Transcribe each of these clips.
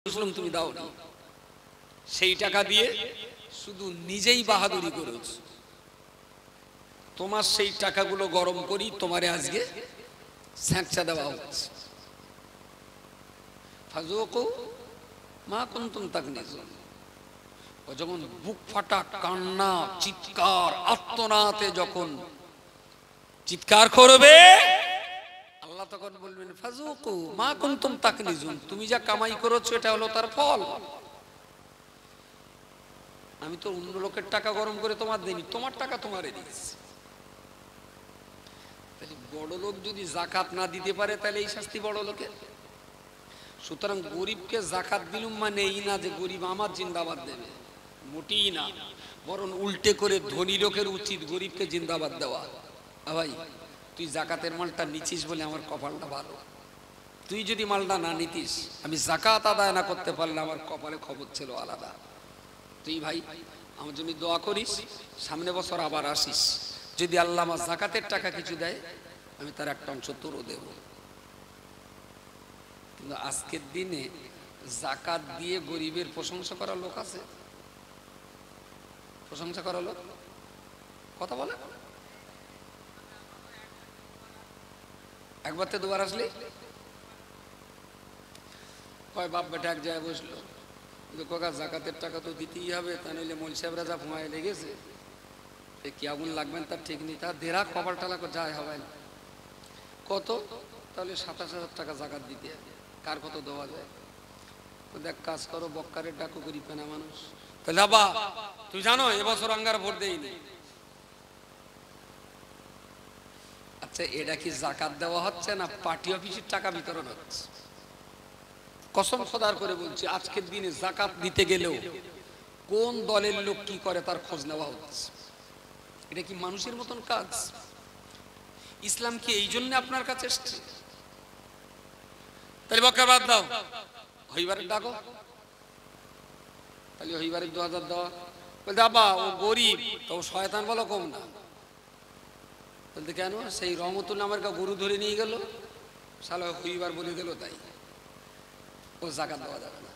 মুসলিম তুমি দাও না, সেই টাকা দিয়ে শুধু নিজেই বাহাদুরি করেছ। তোমার সেই টাকাগুলো গরম করি তোমারে আজকে স্যাঁকচা দেওয়া হচ্ছে। ফাজুকু মা কুনতুম তাকনিজুন। ও যখন বুক ফাটা কান্না চিৎকার আর্তনাদে যখন চিৎকার করবে, আল্লাহ তখন বলবেন ফাজুকু মা কুনতুম তাকনিজুন, তুমি যা কামাই করেছো এটা হলো তার ফল। আমি তো অন্য লোকের টাকা গরম করে তোমার দেইনি, তোমার টাকা তোমারে দিয়েছি। তাহলে বড় লোক যদি যাকাত না দিতে পারে তাহলে এই শাস্তি বড় লোকের। সুতরাং গরিবকে যাকাত দিলুম মানে এই না যে গরিব আমার জিন্দাবাদ দেবে, মোটেই না। বরং উল্টে করে ধনী লোকের উচিত গরিবকে জিন্দাবাদ দেওয়া। ভাই তুই যাকাতের মালটা নিচ্ছিস বলে আমার কপালটা ভালো, তুই যদি মালটা না নিতিস, আমি যাকাত আদায় না করতে পারলে আমার কপালে খবর ছিল আলাদা। তুই ভাই আমার জন্য দোয়া করিস, সামনে বছর আবার আসিস, যদি আল্লাহ আমার যাকাতের টাকা কিছু দেয় আমি তার একটা অংশ তোরও দেব। কিন্তু আজকের দিনে যাকাত দিয়ে গরিবের প্রশংসা করার লোক আছে? প্রশংসা করার লোক কথা বলে? একবার তো দুবার আসলি কয় বাপ বেটা এক জায়গায় বসলো, কাকা যাকাতের টাকা তো দিতেই হবে, তা নইলে মল সাহেবরা যা ঘুমায় লেগেছে কি আগুন লাগবেন তার ঠিক নেই, তার দেড়া কপাল টালা যায় হবে না। কত? তাহলে ২৭,০০০ টাকা যাকাত দিতে হবে। কার কত দেওয়া যায়? দেখ কাজ করো, বক্কারের ডাকো, গরিব পেনা মানুষ। তাহলে বাবা তুই জানো এবছর আঙ্গার ভোট দেয়নি। আচ্ছা এটা কি যাকাত দেওয়া হচ্ছে না পার্টি অফিসের টাকা বিতরণ হচ্ছে? কসম খোদার করে বলছি আজকের দিনে যাকাত দিতে গেলেও কোন দলের লোক কি করে তার খোঁজ নেওয়া হচ্ছে। এটা কি মানুষের মতন কাজ? ইসলাম কি এই জন্য আপনার কাছে এসছে? তাহলে বক্কার বাদ দাও, হইবারের ডাকো, তাহলে হইবারের ২০০০ দেওয়া। বলতে বাবা ও গরিব তো শয়তান বলো কম না। বলতে কেন? সেই রহমতুল্লাহ আমার গরু ধরে নিয়ে গেল, শালা হইবার বলে দিল, তাই ও যাকাত দেওয়া যাবে না।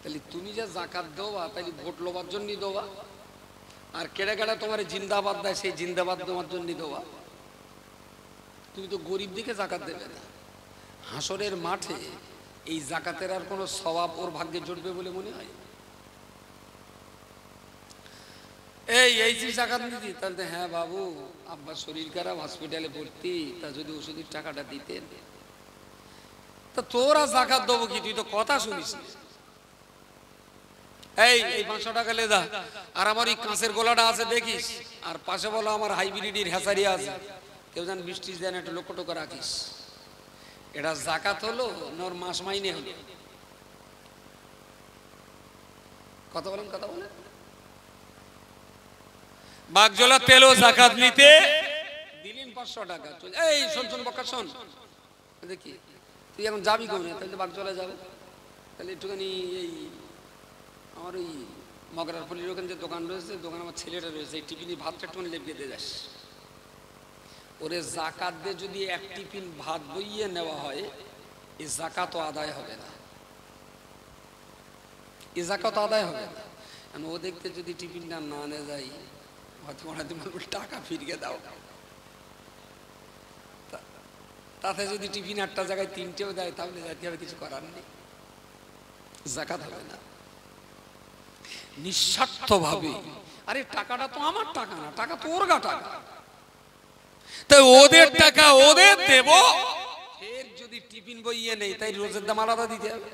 তাহলে তুমি যে যাকাত দেওয়া তাহলে ভোট লোবার জন্য দেওয়া, আর কেড়ে কেড়ে তোমার জিন্দাবাদ দেয় সেই জিন্দাবাদ দেওয়ার জন্য দেওয়া। তুমি তো গরিব দিকে যাকাত দেবে না। হাসরের মাঠে এই যাকাতের আর কোনো সওয়াব ওর ভাগ্যে জুটবে বলে মনে হয়? এই যে যাকাত নিতি, তাহলে হ্যাঁ বাবু আব্বার শরীর খারাপ, হসপিটালে ভর্তি, তা যদি ওষুধের টাকাটা দিতেন। তা তোরা যাকাত দেবো কি? তুই তো কথা শুনিস। এই ৫০০ টাকা লেদা, আর আমার এই কাঁচের গোলাটা আছে দেখিস, আর পাশে বলো আমার হাইব্রিডের হ্যাচারি আছে, কেউ যেন বৃষ্টি দেন একটা লক্ষ টাকা রাখিস। এটা যাকাত হলো না ওর মাস মাইনে হলো? কথা বলেন, কথা বলেন। বাগজোলা তেলও যাকাত নিতে দিলেন ৫০০ টাকা। এই শোন শোন বক্কা শোন, দেখি তুই এখন যাবি কোনে? তাহলে বাগজোলা যাবো। তাহলে একটুখানি এই আমার ওই মগরার পল্লীর ওখানে যে দোকান রয়েছে, দোকান আমার ছেলেটা রয়েছে, এই টিফিনে ভাতটা একটুখানি লেগে দিয়ে যাস। ওরে যাকাত দিয়ে যদি এক টিফিন ভাত বইয়ে নেওয়া হয়, এই যাকাত আদায় হবে না, এই যাকাত আদায় হবে না। কারণ ও দেখতে যদি টিফিনটা না নিয়ে যাই, হয়তো ওনাদের টাকা ফিরিয়ে দাও। তাতে যদি টিফিন একটা জায়গায় ৩টেও দেয় তাহলে যাতে হবে, কিছু করার নেই, যাকাত হবে না। নিঃস্বার্থ ভাবে, আরে টাকাটা তো আমার টাকা না, টাকা তো ওর গা টাকা, তাই ওদের টাকা ওদের দেব। ফের যদি টিফিন বইয়ে নেই তাই রোজের দাম আলাদা দিতে হবে।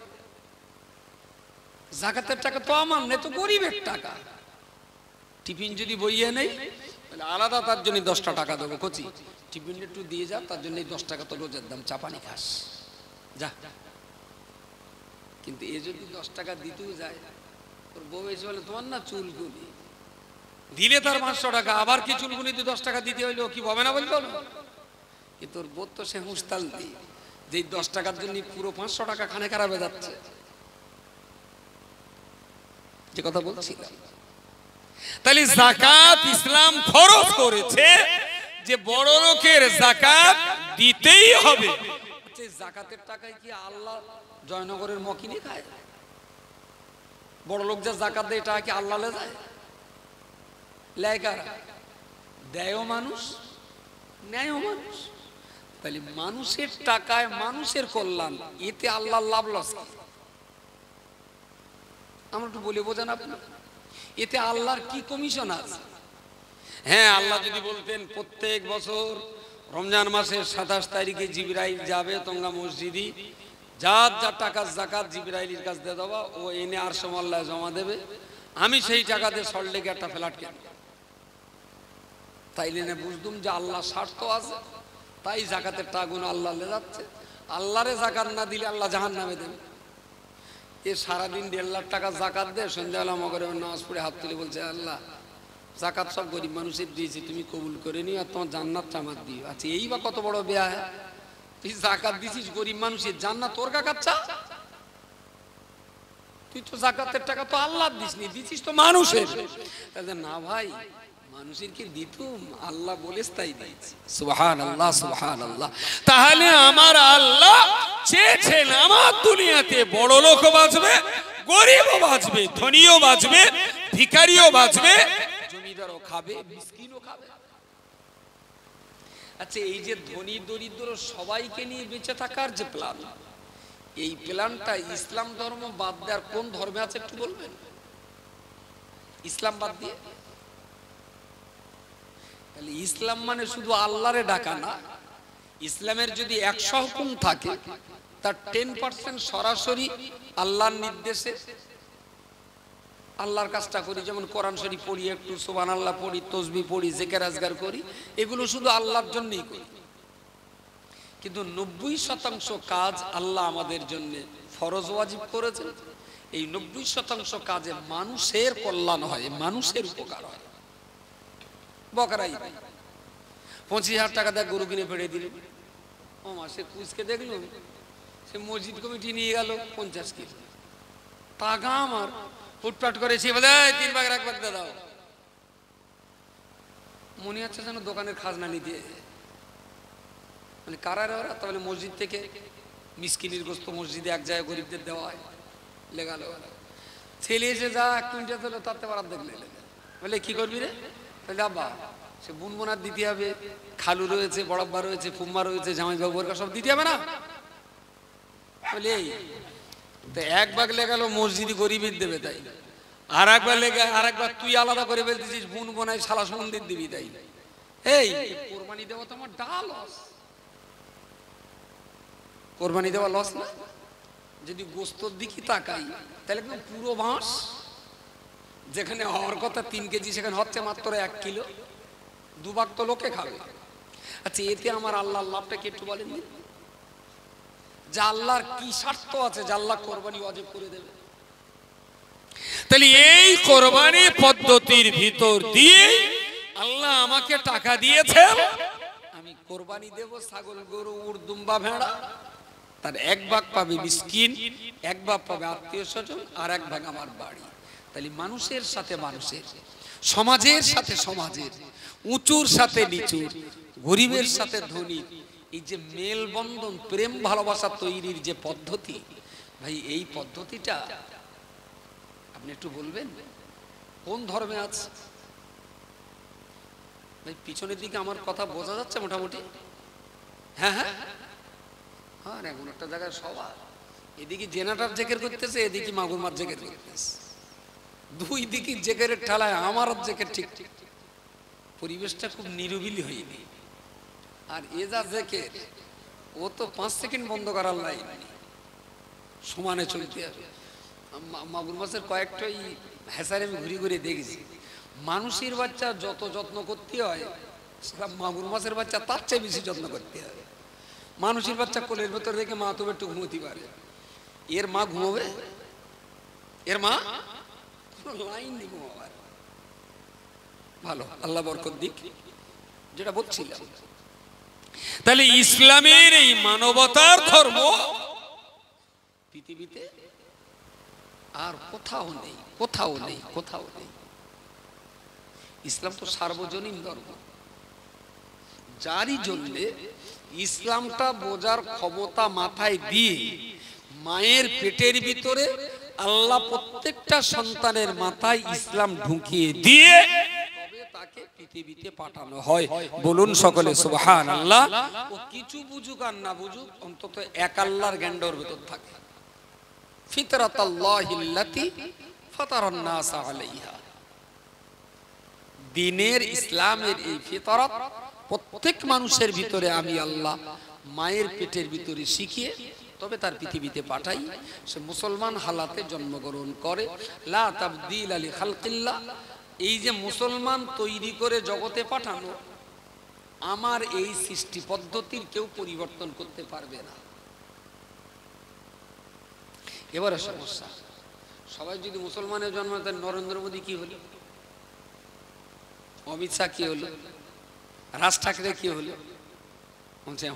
যাকাতের টাকা তো আমার নেই, তো গরিবের টাকা। টিফিন যদি বইয়ে নেই তাহলে আলাদা তার জন্য ১০টা টাকা দেবো। কচি টিফিন একটু দিয়ে যা, তার জন্য ১০ টাকা তো রোজের দাম, চাপানি খাস যা। কিন্তু এ যদি ১০ টাকা দিতেও যায়, ওর বউ এসে বলে তোমার না চুলগুলি দিলে তার ৫০০ টাকা, আবার কি চুলগুলি ১০ টাকা দিতে হইলো কি হবে না বলতো? কিন্তু ওর বোধ তো সে হুঁশতাল দিই যে ১০ টাকার জন্য পুরো ৫০০ টাকা খানে খারাপ হয়ে যাচ্ছে। যে কথা বলছিলাম, তাহলে যাকাত ইসলাম ফরজ করেছে যে বড় লোকের যাকাত দিতেই হবে। বলছে জাকাতের টাকায় কি আল্লাহ জয়নগরের মকিনি খায়? বড় লোক যা জাকাত দেয় টাকা কি আল্লাহ লে যায়? লেয় কারা? দেয়ও মানুষ, নেয়ও মানুষ। তাহলে মানুষের টাকায় মানুষের কল্যাণ, এতে আল্লাহর লাভ লস কি? আমরা একটু বলে বোঝান আপনি, এতে আল্লাহর কি কমিশন আছে? হ্যাঁ, আল্লাহ যদি বলতেন প্রত্যেক বছর রমজান মাসের 27 তারিখে জিবরাইল যাবে তোমরা মসজিদে, যার যা টাকার জাকাত জিবরাইলের কাছে দিয়ে দেওয়া, ও এনে আরশে আল্লাহ জমা দেবে, আমি সেই টাকা দিয়ে সল্টলেকে একটা ফ্ল্যাট কিনব, তাইলে না বুঝতুম যে আল্লাহ স্বার্থ আছে, তাই জাকাতের টাকাগুলো আল্লাহ লে যাচ্ছে। আল্লাহরে জাকাত না দিলে আল্লাহ জাহান্নামে দেবে। এ সারাদিন 1.5 লাখ টাকা জাকাত দেয়, সন্ধ্যাবেলা মগরিবের নামাজ পড়ে হাত তুলে বলছে আল্লাহ জাকাত সব গরিব মানুষের দিয়েছি, তুমি কবুল করে নিও, আর তোমার জান্নাতটা আমার দিও। আচ্ছা, এই বা কত বড় বেয়া! তুই জাকাত দিছিস গরিব মানুষের, জান্নাত তোর কাকাচ্ছা? তুই তো জাকাতের টাকা তো আল্লাহ দিসনি, দিছিস তো মানুষের। তাহলে না ভাই, মানুষের কি দিতুম? আল্লাহ বলেছ তাই দিয়েছি। সুবহানাল্লাহ, সুবহানাল্লাহ। তাহলে আমার আল্লাহ চেয়েছেন আমার দুনিয়াতে বড় লোক বাঁচবে, গরিবও বাঁচবে, ধনীও বাঁচবে, ভিখারিও বাঁচবে, জমিদারও খাবে, মিসকিনও খাবে। আচ্ছা, এই যে ধনী দরিদ্র সবাইকে নিয়ে বেঁচে থাকার যে প্ল্যান, এই প্ল্যানটা ইসলাম ধর্ম বাদ দেওয়ার কোন ধর্মে আছে একটু বলবেন? ইসলাম বাদ দিয়ে? তাহলে ইসলাম মানে শুধু আল্লাহরে ডাকা না। ইসলামের যদি 100 হুকুম থাকে, তার 10% সরাসরি আল্লাহর নির্দেশে আল্লাহর কাজটা করি। যেমন কোরআন শরীফ পড়ি, একটু সুবহানাল্লাহ পড়ি, তাসবিহ পড়ি, জিকির আজকার করি, এগুলো শুধু আল্লাহর জন্যই করি। কিন্তু 90% কাজ আল্লাহ আমাদের জন্য ফরজ ওয়াজিব করেছেন। এই 90% কাজে মানুষের কল্যাণ হয়, মানুষের উপকার হয়। বকরাই 25,000 টাকা দিয়ে গরু কিনে ফেড়ে দিল, ও মাসে কুচকে দেখলুম সে মসজিদ কমিটি নিয়ে গেল 50 কিলো টাকা, আমার ফুটপাট করেছি, বলে 3 ভাগের 1 ভাগ দিয়ে দাও। মনে হচ্ছে যেন দোকানের খাজনা নিতে, মানে কারার ওরা। তাহলে মসজিদ থেকে মিসকিনের গোস্ত মসজিদে এক জায়গায় গরিবদের দেওয়া হয়, লেগালো ছেলে এসে যা 1 কুইন্টাল দিল, তাতে বারাত দেখলে বলে কি করবি রে? তাহলে আব্বা সে বুনবোনার দিতে হবে, খালু রয়েছে, বড়াব্বা রয়েছে, ফুম্মা রয়েছে, জামাইবাবু সব দিতে হবে না? বলে এই তো 1 ভাগ লেগালো মসজিদে গরিবের দেবে, তাই আর একবার লেগে আর একবার তুই আলাদা করে ফেলতেছিস, বুনবোনায় সালাস মন্দির দিবি, তাই এই কোরবানি দেওয়া তো আমার ডাল লস। কোরবানি দেওয়া লস না? যদি গোস্তর দিকে তাকাই তাহলে একদম পুরো বাঁশ, যেখানে হওয়ার কথা 3 কেজি সেখানে হচ্ছে মাত্র 1 কিলো, 2 ভাগ তো লোকে খাবে। আচ্ছা, এতে আমার আল্লাহর লাভটা কি একটু বলেন? যে আল্লাহর কি স্বার্থ আছে যে আল্লাহ কোরবানি ওয়াজিব করে দেবে? তাহলে এই কোরবানি পদ্ধতির ভিতর দিয়ে আল্লাহ আমাকে টাকা দিয়েছেন, আমি কোরবানি দেব ছাগল, গরু, উট, দুম্বা, ভেড়া, তার 1 ভাগ পাবে মিসকিন, 1 ভাগ পাবে আত্মীয় স্বজন, আর 1 ভাগ আমার বাড়ি। তাহলে মানুষের সাথে মানুষের, সমাজের সাথে সমাজের, উঁচুর সাথে নিচুর, গরিবের সাথে ধনী, এই যে মেলবন্ধন, প্রেম ভালোবাসা তৈরির যে পদ্ধতি, ভাই এই পদ্ধতিটা আপনি একটু বলবেন কোন ধর্মে আছে? ভাই পিছনের দিকে আমার কথা বোঝা যাচ্ছে মোটামুটি? হ্যাঁ হ্যাঁ, আর এখন একটা জায়গায় সবার, এদিকে জেনারেটর জেকের করতেছে, এদিকে মাগুর মাছ জেকের করতেছে, 2 দিকে জেকের ঠেলায় আমার জেকের ঠিক ঠিক, পরিবেশটা খুব নিরিবিলি হয়নি। আর এ যা জেকের, ও তো 5 সেকেন্ড বন্ধ করার লাইন, সমানে চলতে হবে। মাগুর মাছের কয়েকটাই হেসারে আমি ঘুরি ঘুরে দেখেছি, মানুষের বাচ্চা যত যত্ন করতে হয় সেটা মাগুর মাছের বাচ্চা তার চেয়ে বেশি যত্ন করতে হয়। মানুষের বাচ্চা কোলের ভেতর রেখে মা তবে একটু ঘুমোতে পারে, এর মা ঘুমোবে? এর মা লাইন দিব আবার। ভালো, আল্লাহ বরকত দিক। যেটা বলছিলাম, তাহলে ইসলামের এই মানবতার ধর্ম পৃথিবীতে আর কোথাও নেই, কোথাও নেই, কোথাও নেই। ইসলাম তো সার্বজনীন ধর্ম, যারই জন্যে ইসলামটা বোঝার ক্ষমতা মাথায় দিয়ে মায়ের পেটের ভিতরে আল্লাহ প্রত্যেকটা সন্তানের মাথায় ইসলাম ঢুকিয়ে দিয়ে তবে তাকে পৃথিবীতে পাঠানো হয়। বলুন সকলে সুবহানাল্লাহ। ও কিছু বুঝুক আর না বুঝুক, অন্তত এক আল্লাহর জ্ঞানটার ভিতর থাকে। ফিতরাতাল্লাহিল্লাতী ফাতারান নাস আলাইহা, দ্বীনের ইসলামের এই ফিতরত প্রত্যেক মানুষের ভিতরে আমি আল্লাহ মায়ের পেটের ভিতরে শিখিয়ে তবে তার পৃথিবীতে পাঠাই। সে মুসলমান হালাতে জন্মগ্রহণ করে। লা তাবদীলা লিখালকিল্লাহ, এই যে মুসলমান তৈরি করে জগতে পাঠানো, আমার এই সৃষ্টি পদ্ধতির কেউ পরিবর্তন করতে পারবে না। এবারে সমস্যা, সবাই যদি মুসলমানের জন্ম দেন, নরেন্দ্র মোদী কি হলো, অমিত শাহ কি হলো, রাজ ঠাকরে কি হলো,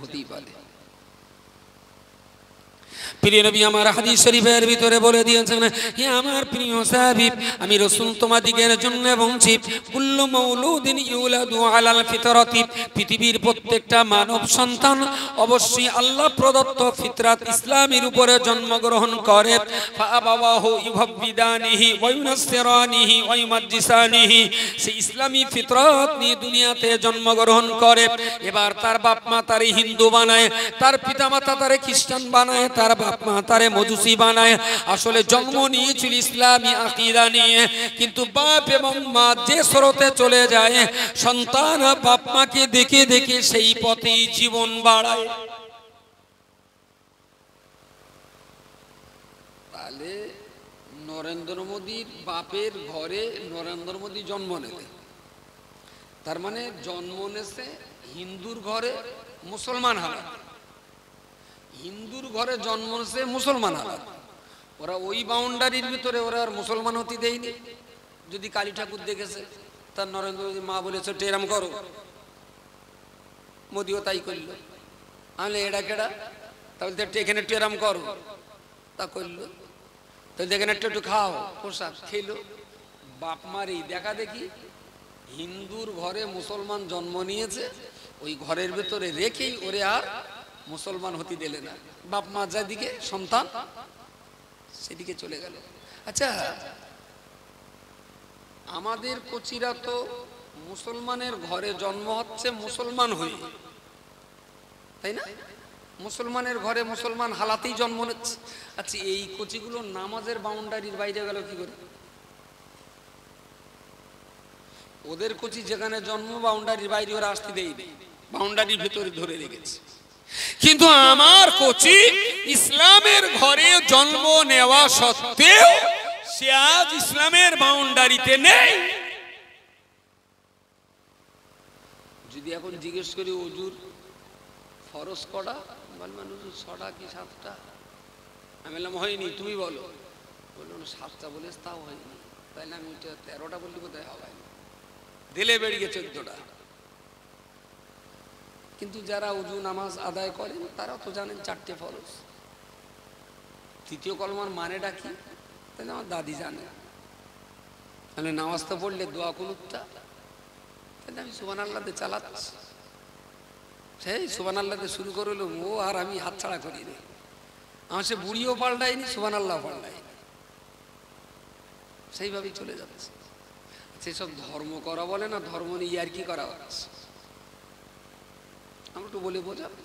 হতেই পারে। প্রিয় নবী আমার হাদিস শরীফের ভিতরে বলে দিয়েছেন, হে আমার প্রিয় সাহাবী, আমি রাসূল তোমাদিগের জন্য বলছি, কুল্লু মাউলুদিন ইউলাদু আলাল ফিতরাতি, পৃথিবীর প্রত্যেকটা মানব সন্তান অবশ্যই আল্লাহ প্রদত্ত ফিতরাত ইসলামের উপরে জন্মগ্রহণ করে। ফাআবাওয়াহু ইউহাব্বিদানিহি ওয়া ইউনাসসিরানিহি ওয়া ইউমাজ্জিসানিহি, সে ইসলামী ফিতরাত নিয়ে দুনিয়াতে জন্মগ্রহণ করে। এবার তার বাপ মা তারে হিন্দু বানায়, তার পিতামাতা তারে খ্রিস্টান বানায়, তার বাপ মা তারে মজুসি বানায়। আসলে জন্ম নিয়েছিল ইসলামী আকীদা নিয়ে, কিন্তু বাপ এবং মা যে স্রোতে চলে যায়, সন্তান বাপ মাকে দেখে দেখে সেই পথেই জীবন বাড়ায়। তাহলে নরেন্দ্র মোদীর বাপের ঘরে নরেন্দ্র মোদী জন্ম নেবে, তার মানে জন্ম নেছে হিন্দুর ঘরে মুসলমান হালাত, হিন্দুর ঘরে জন্ম নেছে মুসলমান হালাত। ওরা ওই বাউন্ডারির ভিতরে ওরা আর মুসলমান হতে দেয়নি। যদি কালী ঠাকুর দেখেছে, তার নরেন্দ্র মোদী মা বলেছে টেরাম করো, মোদিও তাই করল। আমি এরা কেডা, তাহলে এখানে টেরাম করো, তা করলো। তাহলে এখানে একটু খাও, পোশাক খেলো। বাপ মারি দেখা দেখি হিন্দুর ঘরে মুসলমান জন্ম নিয়েছে, ওই ঘরের ভেতরে রেখেই ওরে আর মুসলমান হতে দিলে না। বাপ মা যেদিকে সন্তান সেদিকে চলে গেল। আচ্ছা, আমাদের কোচিরা তো মুসলমানের ঘরে জন্ম হচ্ছে মুসলমান হয়ে, তাই না? মুসলমানের ঘরে মুসলমান হালাতেই জন্ম নিচ্ছে। আচ্ছা, এই কোচিগুলো নামাজের বাউন্ডারির বাইরে গেল কি করে? ওদের কোচি যেখানে জন্ম বাউন্ডারির বাইরে ওরা আসতে দেয়নি, বাউন্ডারির ভেতরে ধরে রেখেছে। কিন্তু আমার কোচি ইসলামের ঘরে জন্ম নেওয়া সত্ত্বেও সে আজ ইসলামের বাউন্ডারিতে নেই। যদি এখন জিজ্ঞেস করি হুজুর ফরজ কটা, বলবেন হুজুর 6টা কি 7টা? আমি বললাম হয়নি, তুমি বলো। বললাম 7টা বলেছ, তাও হয়নি। তাইলে আমি 13টা বললি কোথায় হবে, দিলে বেরিয়ে 14টা। কিন্তু যারা ওযু নামাজ আদায় করেন তারা তো জানেন 4টে ফরজ। তৃতীয় কলমার মানেটা কি তাহলে আমার দাদি জানে। তাহলে নামাজ তো পড়লে দোয়া কুনুতটা, তাহলে আমি সুবহানাল্লাহ দিয়ে চালাচ্ছি। সেই সুবহানাল্লাহ দিয়ে শুরু করলো ও, আর আমি হাত ছাড়া করি নি। আমার সে বুড়িও পাল্টায়নি, সুবহানাল্লাহ পাল্টায়নি, সেইভাবেই চলে যাচ্ছে। সেসব ধর্ম করা বলে না, ধর্ম নিয়ে আর কি করা হচ্ছে। আমরা একটু বলে বোঝাবো,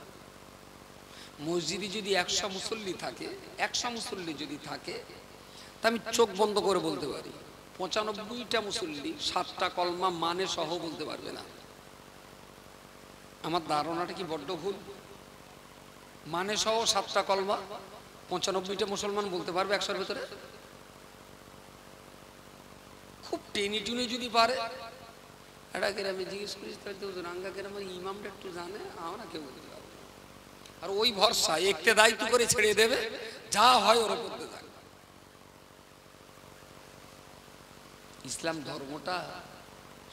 মসজিদে যদি 100 মুসল্লি থাকে, 100 মুসল্লি যদি থাকে, তা আমি চোখ বন্ধ করে বলতে পারি 95টা মুসল্লি 7টা কলমা মানে সহ বলতে পারবে না। আমার ধারণাটা কি বড্ড ভুল? মানে সহ 7টা কলমা 95টা মুসলমান বলতে পারবে 100-এর ভেতরে? খুব টেনে টুনে যদি পারে, এটা কেন আমি জিজ্ঞেস করি রাঙ্গা কেন আমার ইমামটা একটু জানে, আমরা কেউ বলতে পারবে। আর ওই ভরসা একটে দায়িত্ব করে ছেড়ে দেবে, যা হয় ওরা করতে থাকবে। ইসলাম ধর্মটা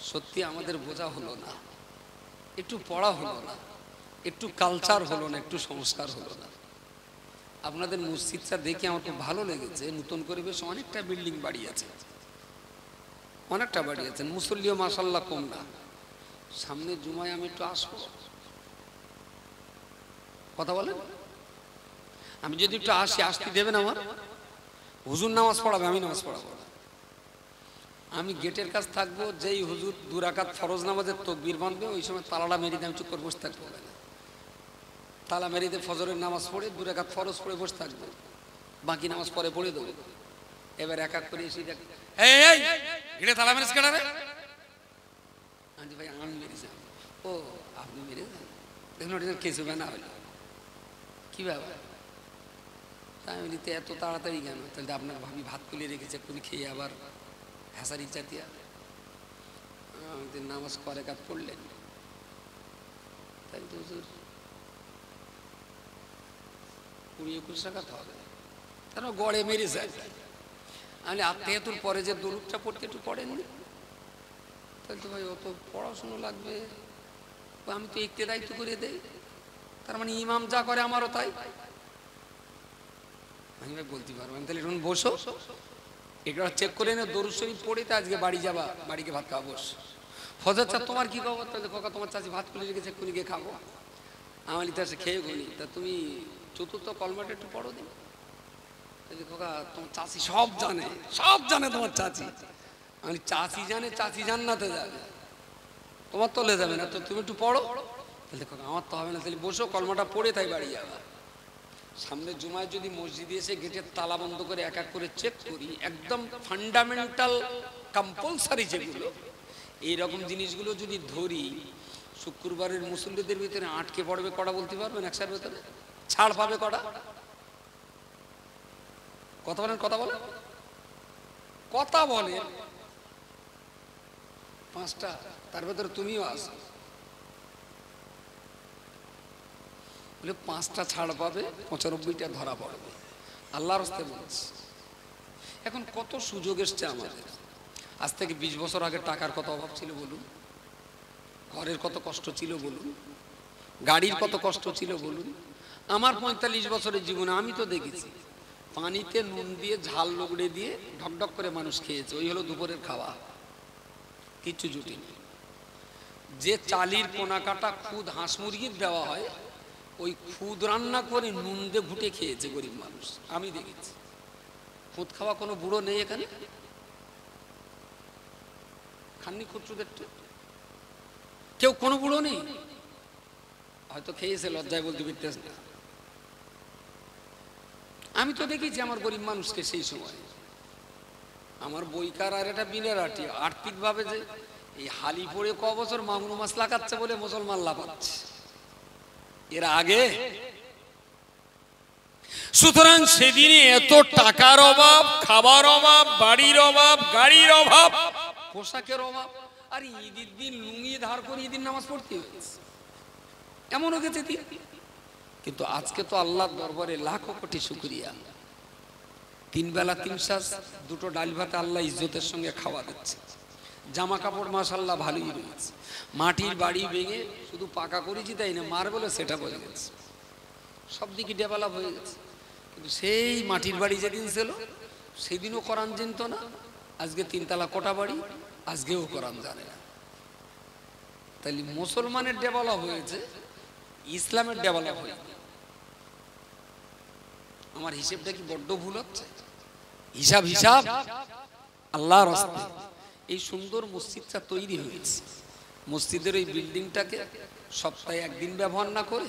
সত্যি আমাদের বোঝা হলো না, একটু পড়া হলো না, একটু কালচার হলো না, একটু সংস্কার হলো না। আপনাদের মসজিদটা দেখে আমার খুব ভালো লেগেছে। নতুন করে বেশ অনেকটা বিল্ডিং বাড়িয়েছে, অনেকটা বাড়িয়েছেন। মুসল্লিও মাশাআল্লাহ কম না। সামনে জুমায় আমি একটু আসবো, দেখবো যে রাঙ্গা গ্রামের ইমামটা একটু জানে, আমরা কেউ বলতে পারবো না। আর ওই ভরসা একটে দায়িত্ব করে ছেড়ে দেবে, যা হয় ওরা করতে থাকবে। ইসলাম ধর্মটা সত্যি আমাদের বোঝা হলো না, একটু পড়া হলো না, একটু কালচার হলো না, একটু সংস্কার হলো না। আপনাদের মসজিদটা দেখে আমার খুব ভালো লেগেছে। নতুন করে বেশ অনেকটা বিল্ডিং বাড়িয়েছে, অনেকটা বাড়িয়েছেন। মুসল্লিও মাশাআল্লাহ কম না। সামনে জুমায় আমি একটু আসবো, কথা বলেন। আমি যদি একটু আসতে দেবেন আমার? হুজুর নামাজ পড়াবে, আমি নামাজ পড়াবো না। আমি গেটের কাছে থাকবো, যেই হুজুর 2 রাকাত ফরজ নামাজের তাকবীর বাঁধবে ওই সময় তালাটা মেরে দিয়ে আমি চুপ করে বসে থাকবো। তালা মেরে দিয়ে ফজরের নামাজ পড়ে 2 রাকাত ফরজ পড়ে বসে থাকবো, বাকি নামাজ পরে পড়ে দেবো। এবার এক এক করে এসে দেখ, এই গেটে তালা মেরেছে কেন রে? আমি ভাই আমি মেরেছি। ও আপনি মেরেছেন? দেখুন ওটা কিছু না হলো কি ব্যাপার? তাই আমি নিতে এত তাড়াতাড়ি কেন? তাহলে আপনার ভাবি ভাত তুলে রেখেছে, তুমি খেয়ে আবার হ্যাঁসারি চাতিয়া। আমাদের নামাজ করে কাজ পড়লেন, তাই তো 20-21 টাকা হবে, তারা গড়ে মেরে যায়। আমি আত্মীয়তুর পরে যে দরুদটা পড়তে একটু পড়েননি, তাহলে তো ভাই অত পড়াশুনো লাগবে? আমি তো একটু দায়িত্ব করে দেই, তার মানে ইমাম যা করে আমারও তাই। আমি ভাই বলতে পারবো, আমি তাহলে এখন বসো, এগুলো চেক করে নে, দরুদ শরীফ পড়ে তো আজকে বাড়ি যাবা, বাড়িকে ভাত খাওয়া বস। ফজর চা তোমার কি খবর? তাহলে কাকা তোমার চাচি ভাত খুলে রেখেছে, এক্ষুনি গিয়ে খাবো। আমার ইতিহাসে খেয়ে গলি, তা তুমি চতুর্থ কলমাটা একটু পড়ো দিন। তাহলে কাকা তোমার চাচি সব জানে তোমার চাচি। আমি চাচি জানে, চাচি জান্নাতে যাবে, তোমার তলে যাবে না, তো তুমি একটু পড়ো। তাহলে কাকা আমার তো হবে না, তাহলে বসো, কলমাটা পড়ে তাই বাড়ি যাবা। সামনে জুমায় যদি মসজিদে এসে গেটের তালা বন্ধ করে এক এক করে চেক করি, একদম ফান্ডামেন্টাল কম্পালসারি যেগুলো, এইরকম জিনিসগুলো যদি ধরি, শুক্রবারের মুসল্লিদের ভিতরে আটকে পড়বে কটা বলতে পারবেন? 100-এর ভেতরে ছাড় পাবে কটা? কথা বলেন, কথা বলেন, কথা বলেন। 5টা, তার ভেতরে তুমিও আসো। 5টা ছাড় পাবে, 95টা ধরা পড়বে। আল্লাহর রাস্তে বলছি। এখন কত সুযোগ এসছে আমাদের। আজ থেকে 20 বছর আগে টাকার কত অভাব ছিল বলুন, ঘরের কত কষ্ট ছিল বলুন, গাড়ির কত কষ্ট ছিল বলুন। আমার 45 বছরের জীবনে আমি তো দেখেছি, পানিতে নুন দিয়ে ঝাল লগড়ে দিয়ে ঢকঢক করে মানুষ খেয়েছে, ওই হলো দুপুরের খাওয়া, কিচ্ছু জুটিনি। যে চালির কোনা কাটা খুদ হাঁস মুরগির দেওয়া হয়, ওই খুদ রান্না করে নুন দিয়ে ঘুটে খেয়েছে গরিব মানুষ, আমি দেখেছি। খুদ খাওয়া কোনো বুড়ো নেই এখানে? খাননি খুচরুদের কেউ? কোনো বুড়ো নেই? হয়তো খেয়েছে, লজ্জায় বলতে পারতেছে না। আমি তো দেখেছি আমার গরিব মানুষকে সেই সময়। আমার বইকার আর এটা বিনের আর্থিক ভাবে যে এই হালি পড়ে ক বছর মাগুর মাছ লাগাচ্ছে বলে মুসলমান লাফাচ্ছে, এর আগে। সুতরাং সেদিনে এত টাকার অভাব, খাবার অভাব, বাড়ির অভাব, গাড়ির অভাব, পোশাকের অভাব, আর ঈদের দিন লুঙ্গি ধার করে ঈদের নামাজ পড়তে হয়েছে, এমনও গেছে। কিন্তু আজকে তো আল্লাহর দরবারে লাখো কোটি শুকরিয়া, 3 বেলা 3 শ্বাস 2টো ডাল ভাতে আল্লাহ ইজ্জতের সঙ্গে খাওয়া দিচ্ছে। জামা কাপড় মাশাআল্লাহ ভালোই রয়েছে। মাটির বাড়ি ভেঙে শুধু পাকা করেছি তাই না, মার্বেলও সেটা হয়ে গেছে, সব দিকে ডেভেলপ হয়ে গেছে। কিন্তু সেই মাটির বাড়ি যেদিন ছিল সেদিনও কোরআন জানতো না। আজকে 3 তলা কোটা বাড়ি, আজকেও কোরআন জানে না। তাহলে মুসলমানের ডেভেলপ হয়েছে, ইসলামের ডেভেলপ হয়েছে। আমার হিসেবটা কি বড্ড ভুল হচ্ছে? হিসাব আল্লাহর রাস্তে এই সুন্দর মসজিদটা তৈরি হয়েছে। মসজিদের এই বিল্ডিংটাকে সপ্তাহে 1 দিন ব্যবহার না করে,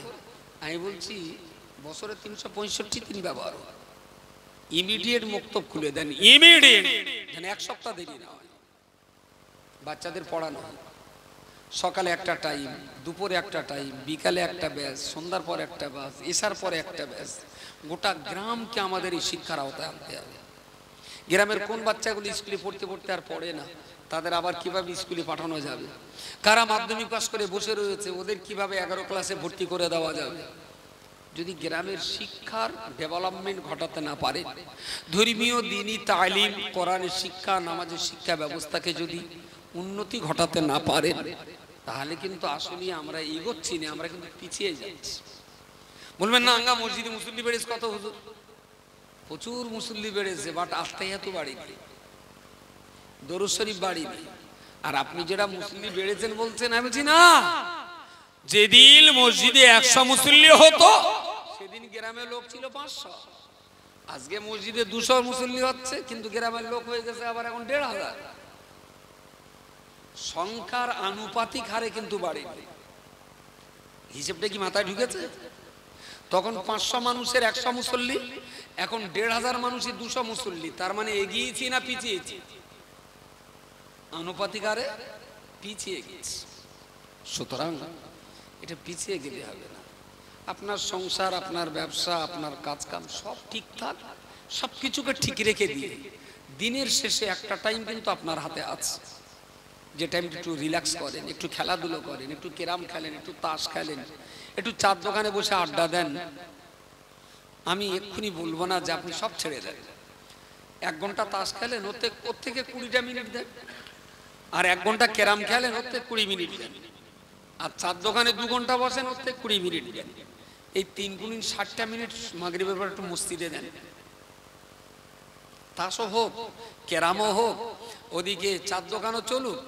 আমি বলছি বছরে 365 দিন ব্যবহার, ইমিডিয়েট মক্তব খুলে দেন, ইমিডিয়েট, যেন 1 সপ্তাহ দেরি না হয়। বাচ্চাদের পড়ানো সকালে একটা টাইম, দুপুরে একটা টাইম, বিকালে একটা ব্যাচ, সন্ধ্যার পর একটা ব্যাচ, এশার পরে একটা ব্যাচ। গোটা গ্রামকে আমাদের এই শিক্ষার আওতায় আনতে হবে। গ্রামের কোন বাচ্চাগুলো স্কুলে পড়তে আর পড়ে না, তাদের আবার কিভাবে স্কুলে পাঠানো যাবে? কারা মাধ্যমিক পাস করে বসে রয়েছে, ওদের কিভাবে 11 ক্লাসে ভর্তি করে দেওয়া যাবে? যদি গ্রামের শিক্ষার ডেভেলপমেন্ট ঘটাতে না পারে, ধর্মীয় দ্বীনি তালিম, কোরআনের শিক্ষা, নামাজের শিক্ষা ব্যবস্থাকে যদি উন্নতি ঘটাতে না পারে, তাহলে কিন্তু আসলে আমরা এগোচ্ছি না, আমরা কিন্তু পিছিয়ে যাচ্ছি। বলবেন না আঙ্গা মসজিদে মুসল্লি বেড়েছে কত হুজুর? প্রচুর মুসল্লি বেড়েছে, বাট আত্মাহিয়াতু বাড়িনি, দরুদ শরীফ বাড়িনি। আর আপনি যেটা মুসল্লি বেড়েছেন বলছেন, আমি বলছি না, যেদিন মসজিদে 100 মুসল্লি হতো সেদিন গ্রামের লোক ছিল 500। আজকে মসজিদে 200 মুসল্লি হচ্ছে, কিন্তু গ্রামের লোক হয়ে গেছে আবার এখন 1500। সংখ্যার আনুপাতিক হারে কিন্তু বাড়েনি। হিসেবটা কি মাথায় ঢুকেছে? তখন 500 মানুষের 100 মুসল্লি, এখন 1500 মানুষের 200 মুসল্লি। তার মানে এগিয়েছি না পিছিয়েছি? আনুপাতিক হারে পিছিয়ে গেছি। সুতরাং এটা পিছিয়ে গেলে হবে না। আপনার সংসার, আপনার ব্যবসা, আপনার কাজকাম সব ঠিকঠাক, সব কিছুকে ঠিক রেখে দিয়ে দিনের শেষে একটা টাইম কিন্তু আপনার হাতে আছে, যে টাইমটা একটু রিল্যাক্স করেন, একটু খেলাধুলো করেন, একটু ক্যারাম খেলেন, একটু তাস খেলেন, একটু চার দোকানে বসে আড্ডা দেন। আমি এক্ষুনি বলবো না যে আপনি সব ছেড়ে দেন। 1 ঘন্টা তাস খেলেন, ওর থেকে 20টা মিনিট দেন। আর 1 ঘন্টা ক্যারাম খেলেন, ওর থেকে 20 মিনিট দেন। আর চার দোকানে 2 ঘন্টা বসেন, ওর থেকে 20 মিনিট দেন। এই 3 গুণিন 60টা মিনিট মাগরিবের পর একটু মসজিদে দেন। তাসও হোক, ক্যারামও হোক, ওদিকে চার দোকানও চলুক,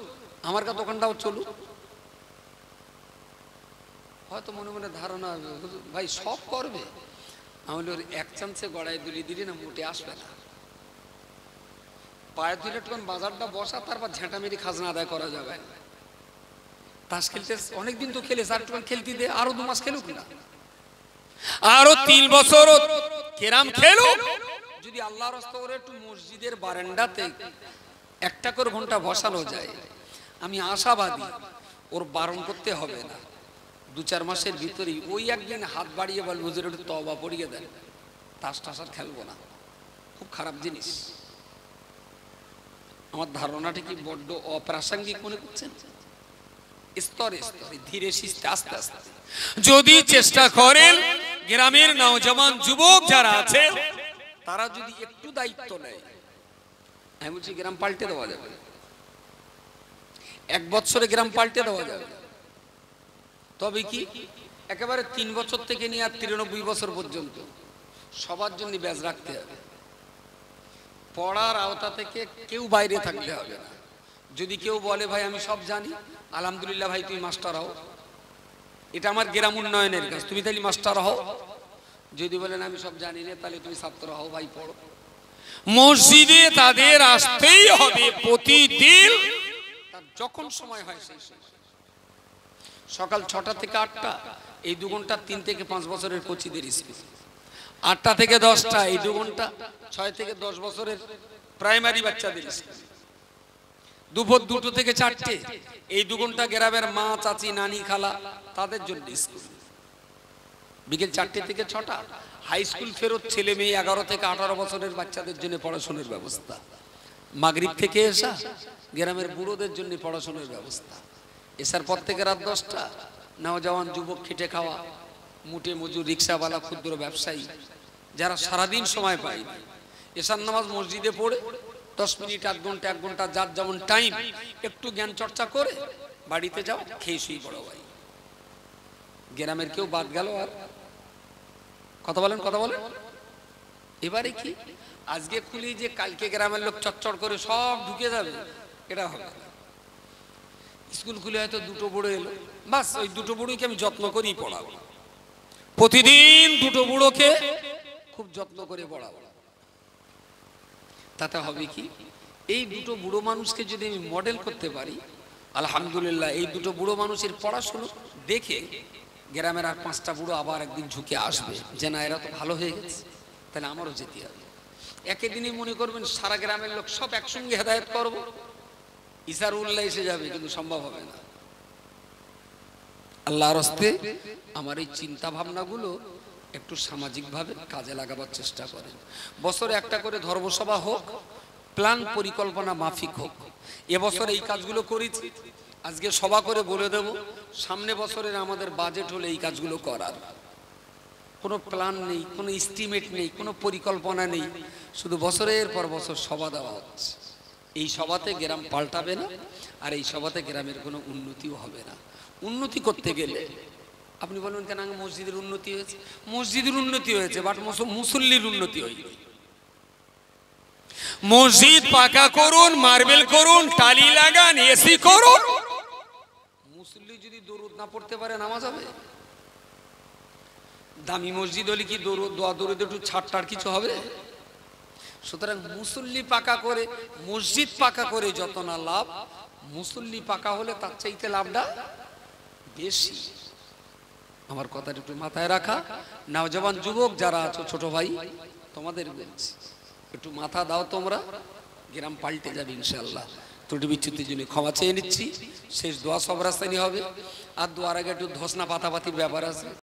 আমার কা দোকানটাও চলুক। হয়তো মনে মনে ধারণা, ভাই সব করবে। আমি বলি, এক চান্সে গড়াই দুলি দিলি না মোটে আসবে না। পায়ে দুলে তখন বাজারটা বসা, তারপর ঝেঁটা মেরি খাজনা আদায় করা যাবে। তাস খেলতে অনেকদিন তো খেলে, আর একটু খেলতে দে, আরো 2 মাস খেলুক না, আরো 3 বছর কেরাম খেলুক। যদি আল্লাহর রাস্তা করে একটু মসজিদের বারান্দাতে 1টা করে ঘন্টা বসানো যায়, আমি আশাবাদী ওর বারণ করতে হবে না। 2-4 মাসের ভিতরেই ওই একদিন হাত বাড়িয়ে বলবো, হুজুর একটু তওবা পড়িয়ে দেন, তাস টাস আর খেলবো না। খুব খারাপ জিনিস। আমার ধারণাটা কি বড্ড অপ্রাসঙ্গিক মনে করছেন? স্তরে স্তরে, ধীরে সুস্থে, আস্তে আস্তে যদি চেষ্টা করেন, গ্রামের নওজওয়ান যুবক যারা আছে তারা যদি একটু দায়িত্ব নেয়, আমি বলছি গ্রাম পাল্টে দেওয়া যাবে। 1 বছরে গ্রাম পাল্টে দেওয়া যাবে। তবে কি একেবারে 3 বছর থেকে নিয়ে আর 93 বছর পর্যন্ত সবার জন্য ব্যাজ রাখতে হবে। পড়ার আওতা থেকে কেউ বাইরে থাকলে হবে না। যদি কেউ বলে ভাই আমি সব জানি, আলহামদুলিল্লাহ ভাই তুমি মাস্টার হও, এটা আমার গ্রাম উন্নয়নের কাজ, তুমি তাহলে মাস্টার হও। যদি বলেন আমি সব জানি না, তাহলে তুমি ছাত্র হও, ভাই পড়ো। মসজিদে তাদের আসতেই হবে প্রতিদিন, তার যখন সময় হয় সেই সকাল 6টা থেকে 8টা, এই 2 ঘন্টা 3 থেকে 5 বছরের কোচিদের স্কুল। 8টা থেকে 10টা, এই 2 ঘন্টা 6 থেকে 10 বছরের প্রাইমারি বাচ্চাদের স্কুল। দুপুর 2টো থেকে 4টে, এই 2 ঘন্টা গ্রামের মা, চাচি, নানি, খালা তাদের জন্য স্কুল। বিকেল 4টে থেকে 6টা হাই স্কুল ফেরত ছেলে মেয়ে 11 থেকে 18 বছরের বাচ্চাদের জন্য পড়াশোনার ব্যবস্থা। মাগরিব থেকে এসা গ্রামের বুড়োদের জন্য পড়াশোনার ব্যবস্থা। এসার পর থেকে রাত 10টা নওজওয়ান যুবক, খেটে খাওয়া, মুটে মজুর, রিক্সাওয়ালা, ক্ষুদ্র ব্যবসায়ী যারা সারাদিন সময় পায় না, এসার নামাজ মসজিদে পড়ে 10 মিনিট, 1 ঘন্টা, 1 ঘন্টা যার যেমন টাইম, একটু জ্ঞান চর্চা করে বাড়িতে যাও, খেয়ে শুয়ে পড়ো। ভাই গ্রামের কেউ বাদ গেল? আর কথা বলেন, কথা বলেন। এবারে কি আজকে খুলি যে কালকে গ্রামের লোক চচ্চড় করে সব ঢুকে যাবে, এটা হবে না। স্কুল খুলে হয়তো 2টো বুড়ো এলো, বাস ওই 2টো বুড়োকে আমি যত্ন করেই পড়াবো। প্রতিদিন 2টো বুড়োকে খুব যত্ন করে পড়াবো। তাতে হবে কি, এই 2টো বুড়ো মানুষকে যদি আমি মডেল করতে পারি, আলহামদুলিল্লাহ, এই 2টো বুড়ো মানুষের পড়াশুনো দেখে গ্রামের আর 5টা বুড়ো আবার একদিন ঝুঁকে আসবে যে না এরা তো ভালো হয়ে গেছে, তাহলে আমারও যেতে হবে। একই দিনই মনে করবেন সারা গ্রামের লোক সব একসঙ্গে হেদায়েত করব, ইসার উল্লাহ এসে যাবে, কিন্তু সম্ভব হবে না। আল্লাহর রাস্তে আমার এই চিন্তা ভাবনাগুলো একটু সামাজিকভাবে কাজে লাগাবার চেষ্টা করেন। বছরে একটা করে ধর্মসভা হোক, প্ল্যান পরিকল্পনা মাফিক হোক। এবছর এই কাজগুলো করেছি, আজকে সভা করে বলে দেব সামনে বছরের আমাদের বাজেট হলে এই কাজগুলো করার। কোনো প্ল্যান নেই, কোনো এস্টিমেট নেই, কোনো পরিকল্পনা নেই, শুধু বছরের পর বছর সভা দেওয়া হচ্ছে। এই সভাতে গ্রাম পাল্টাবে না, আর এই সভাতে গ্রামের কোনো উন্নতিও হবে না। উন্নতি করতে গেলে আপনি বলবেন কেন মসজিদের উন্নতি হয়েছে? মসজিদের উন্নতি হয়েছে, বাট মুসল্লির উন্নতি হয়নি। মসজিদ পাকা করুন, মার্বেল করুন, টালি লাগান, এসি করুন, মুসল্লি যদি যদি দরুদ না পড়তে পারে নামাজ হবে? দামি মসজিদ হলে কি দরুদ দোয়া দরুদ একটু ছাড়টার কিছু হবে? সুতরাং মুসল্লি পাকা করে মসজিদ পাকা করে যত না লাভ, মুসল্লি পাকা হলে তার চাইতে লাভটা বেশি। আমার কথাটা একটু মাথায় রাখা। নওজওয়ান যুবক যারা আছো, ছোট ভাই তোমাদের বলছি, একটু মাথা দাও, তোমরা গ্রাম পাল্টে যাবে ইনশাআল্লাহ। ত্রুটি বিচ্যুতির জন্য ক্ষমা চেয়ে নিচ্ছি। শেষ দোয়া সব রাস্তায় হবে, আর দোয়ার আগে একটু ধসনা পাতাপাতির ব্যাপার আছে।